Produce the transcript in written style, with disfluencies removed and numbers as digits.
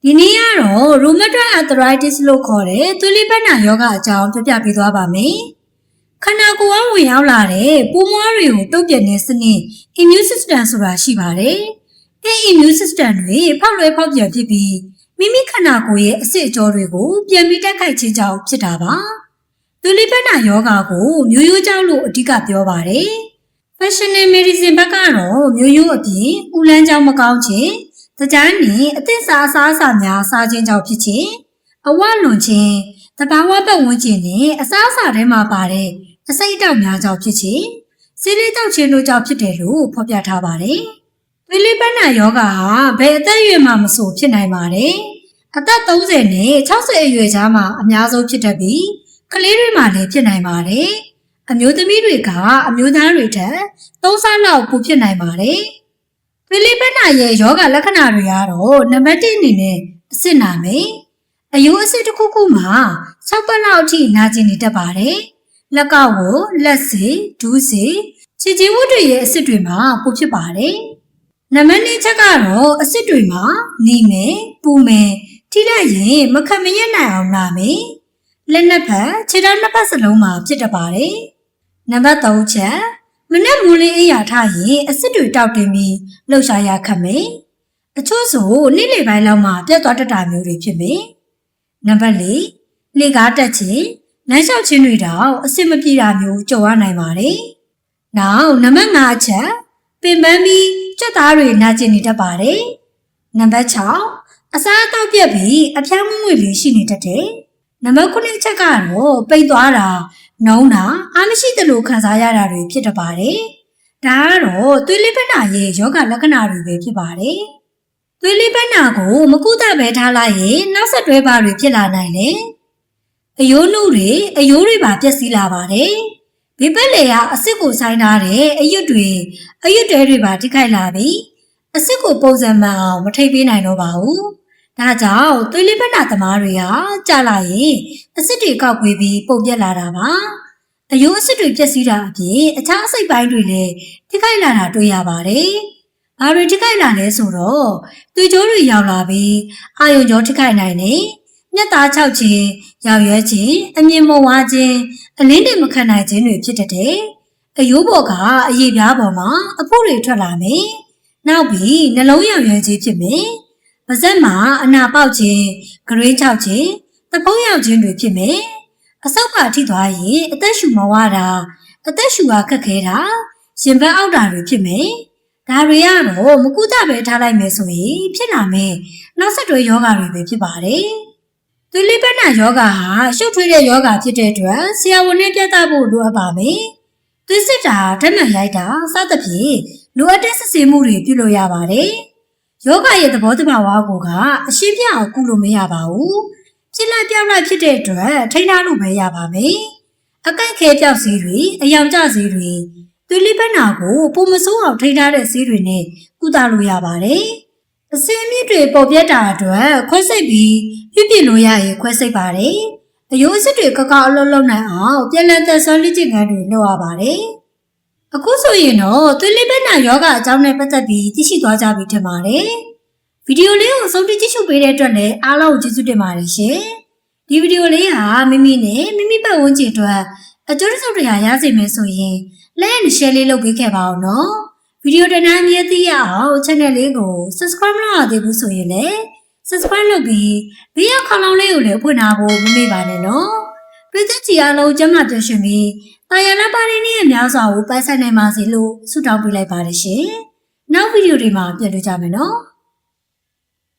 ဒီနေ့ကတော့ rheumatoid arthritis လို့ခေါ်တဲ့သွေးလိပ်ပတ်နာရောဂါအကြောင်းပြပြပေးသွားပါမယ်။ခန္ဓာကိုယ်ကဝင်ရောက်လာတဲ့ပိုးမွှားတွေကိုတုံ့ပြန်တဲ့စနစ် immune system ဆိုတာရှိပါတယ်။ဒီ immune system တွေဖောက်လွှဲဖောက်ပြန်ဖြစ်ပြီးမိမိခန္ဓာကိုယ်ရဲ့အစစ်အကြောတွေကိုပြန်ပြီးတိုက်ခိုက်ခြင်းကြောင့်ဖြစ်တာပါ။သွေးလိပ်ပတ်နာရောဂါကိုမျိုးရိုးကြောင့်လို့အဓိကပြောပါတယ်။ functional medicine ဘက်ကတော့မျိုးရိုးအပြင်ဥလန်းကြောင့်မကောင်းခြင်းတကြားနဲ့အသင့်စားအစားအစာများစားခြင်းကြောင့်ဖြစ်ခြင်းအဝလွန်ခြင်းတဘာဝပတ်ဝန်းကျင်နဲ့အစားအစာထဲမှာပါတဲ့အဆိပ်အတောက်များကြောင့်ဖြစ်ခြင်းဆေးလိပ်တောက်ခြင်းတို့ကြောင့်ဖြစ်တယ်လို့ဖော်ပြထားပါတယ်။သွေးလိပ်ပတ်နာရောဂါဟာဘယ်အသက်အရွယ်မှမဆိုဖြစ်နိုင်ပါတယ်။အသက်30နဲ့60အရွယ်ကြားမှာအများဆုံးဖြစ်တတ်ပြီးကလေးတွေမှာလည်းဖြစ်နိုင်ပါတယ်။အမျိုးသမီးတွေကအမျိုးသားတွေထက်3ဆလောက်ပိုဖြစ်နိုင်ပါတယ်။သွေးလိပ်ပတ်နာရဲ့ရောဂါလက္ခဏာတွေကတော့နံပါတ်1အနေနဲ့အဆစ်နာမယ်။အယိုးအဆစ်တစ်ခုခုမှာ6ပတ်လောက်အထိနာကျင်နေတတ်ပါတယ်။လက်ကောက်ကိုလက်စီဒူးစီခြေချင်းဝတ်တွေရဲ့အဆစ်တွေမှာပိုဖြစ်ပါတယ်။နံပါတ်2ချက်ကတော့အဆစ်တွေမှာနီမယ်ပူမယ်ထိလိုက်ရင်မခံမရက်နိုင်အောင်နာမယ်။လက်နှစ်ဖက်ခြေထောက်နှစ်ဖက်စလုံးမှာဖြစ်တတ်ပါတယ်။နံပါတ်3ချက်မနဲ့မူလင်းအိယာထားရင်အဆစ်တွေတောက်တင်ပြီးလှုပ်ရှားရခတ်မယ်။အချို့ဆိုနေ့လယ်ပိုင်းလောက်မှပြတ်သွားတတ်တာမျိုးတွေဖြစ်မယ်။နံပါတ်4လေကားတက်ခြင်းလမ်းလျှောက်ခြင်းတွေတောင်အဆင်မပြေတာမျိုးကြုံရနိုင်ပါတယ်။နောက်နံပါတ်5ချက်ပင်ပန်းပြီးကြက်သားတွေနာကျင်နေတတ်ပါတယ်။နံပါတ်6အစားအသောက်ပြက်ပြီးအဖျားမွေ့မွေ့လေးရှိနေတတ်တယ်။နံပါတ်9ချက်ကတော့ပိတ်သွားတာနှုံးတာအားမရှိသလိုခံစားရတာတွေဖြစ်တတ်ပါတယ်။ဒါကတော့သွေးလိပ်ပတ်နာရဲ့ယောဂလက္ခဏာတွေပဲဖြစ်ပါတယ်။သွေးလိပ်ပတ်နာကိုမကုသပဲထားလိုက်ရင်နောက်ဆက်တွဲပါတွေဖြစ်လာနိုင်တယ်။အယိုးနှုတ်တွေအယိုးတွေပါပျက်စီးလာပါတယ်။ဘေးပတ်လေကအဆစ်ကိုဆိုင်ထားတဲ့အရွတ်တွေပါထိခိုက်လာပြီးအဆစ်ကိုပုံစံမှန်အောင်မထိပ်ပေးနိုင်တော့ပါဘူး။ဒါကြောင့်သွေးလိပ်ပတ်နာသမားတွေဟာကြာလာရင်အဆစ်တွေကောက်ွေးပြီးပုံပြက်လာတာပါ။အယိုးအဆစ်တွေပျက်စီးတာအပြင်အခြားအစိတ်ပိုင်းတွေလည်းထိခိုက်လာတာတွေ့ရပါတယ်။ဘာတွေထိခိုက်လာလဲဆိုတော့သွေးကြိုးတွေရောက်လာပြီးအာရုံကြောထိခိုက်နိုင်တယ်။မျက်သားခြောက်ခြင်းရောက်ရွယ်ခြင်းအမြင်မဝါခြင်းအလင်းတွေမခံနိုင်ခြင်းတွေဖြစ်တတ်တယ်။အယိုးပေါ်ကအရေပြားပေါ်မှာအဖုတွေထွက်လာမယ်။နောက်ပြီးနှလုံးရောက်ရွယ်ခြင်းဖြစ်မယ်။ပါးစပ်မှာအနာပေါက်ခြင်းဂရွေးခြောက်ခြင်းသဖုံးရောက်ခြင်းတွေဖြစ်မယ်။အဆုတ်ပါထိသွားရင်အသက်ရှူမဝတာအသက်ရှူအားခက်ခဲတာရင်ဘတ်အောက်တာတွေဖြစ်မယ်။ဒါတွေကတော့မကုသပဲထားလိုက်မယ်ဆိုရင်ဖြစ်လာမယ်နောက်ဆက်တွဲယောဂတွေပဲဖြစ်ပါတယ်။သွေးလိပ်ပတ်နာယောဂဟာရှုပ်ထွေးတဲ့ယောဂဖြစ်တဲ့အတွက်ဆရာဝန်နဲ့ပြသဖို့လိုအပ်ပါမယ်။သွေးစစ်တာဓာတ်မှန်ရိုက်တာစသဖြင့်လိုအပ်တဲ့စစ်ဆေးမှုတွေပြုလုပ်ရပါတယ်။ယောဂရဲ့သဘောတဘာဝကအရှင်းပြအောင်ကုလို့မရပါဘူး။ဖြစ်လိုက်ပြောက်လိုက်ဖြစ်တဲ့အတွက်ထိန်းထားလို့ပဲရပါမယ်။အကိုက်ခဲပြောက်ဆေးတွေအယောင်ကျဆေးတွေသွေးလိပ်ပတ်နာကိုပုံမဆိုးအောင်ထိန်းထားတဲ့ဆေးတွေနဲ့ကုသလို့ရပါတယ်။အစင်းမြစ်တွေပေါ်ပြတ်တာအတွက်ခွဲစိတ်ပြီးပြလို့ရရင်ခွဲစိတ်ပါတယ်။အယိုးအဆစ်တွေကောက်ကောက်အလုံးလုံးနိုင်အောင်ပြန်လည်သက်ဆွမ်းလက်ကျင်ခန်းတွေလုပ်ရပါတယ်။အခုဆိုရင်တော့သွေးလိပ်ပတ်နာယောဂအကြောင်းနဲ့ပတ်သက်ပြီးသိရှိသွားကြပြီထင်ပါတယ်။ဗီဒီယိုလေးကိုအဆုံးထိကြည့်ရှုပေးတဲ့အတွက်လည်းအားလုံးကိုကျေးဇူးတင်ပါတယ်ရှင်။ဒီဗီဒီယိုလေးဟာမိမိနဲ့မိမိပတ်ဝန်းကျင်အတွက်အကျိုးတစ်စုံတစ်ရာရစေမယ်ဆိုရင် like and share လေးလုပ်ပေးခဲ့ပါအောင်နော်။ဗီဒီယိုတစ်နားမြဲသိရအောင် channel လေးကို subscribe မလုပ်သေးဘူးဆိုရင်လည်း subscribe လုပ်ပြီးဘေးရောက်ခေါင်းလောင်းလေးကိုလည်းဖွင့်ထားဖို့မမေ့ပါနဲ့နော်။ပြည်သက်ကြီးအားလုံးကျန်းမာပျော်ရွှင်ပြီးတာယာနာပါရင်းရဲ့များစွာကိုပိုင်ဆိုင်နိုင်ပါစေလို့ဆုတောင်းပေးလိုက်ပါတယ်ရှင်။နောက်ဗီဒီယိုတွေမှာပြန်တွေ့ကြမယ်နော်။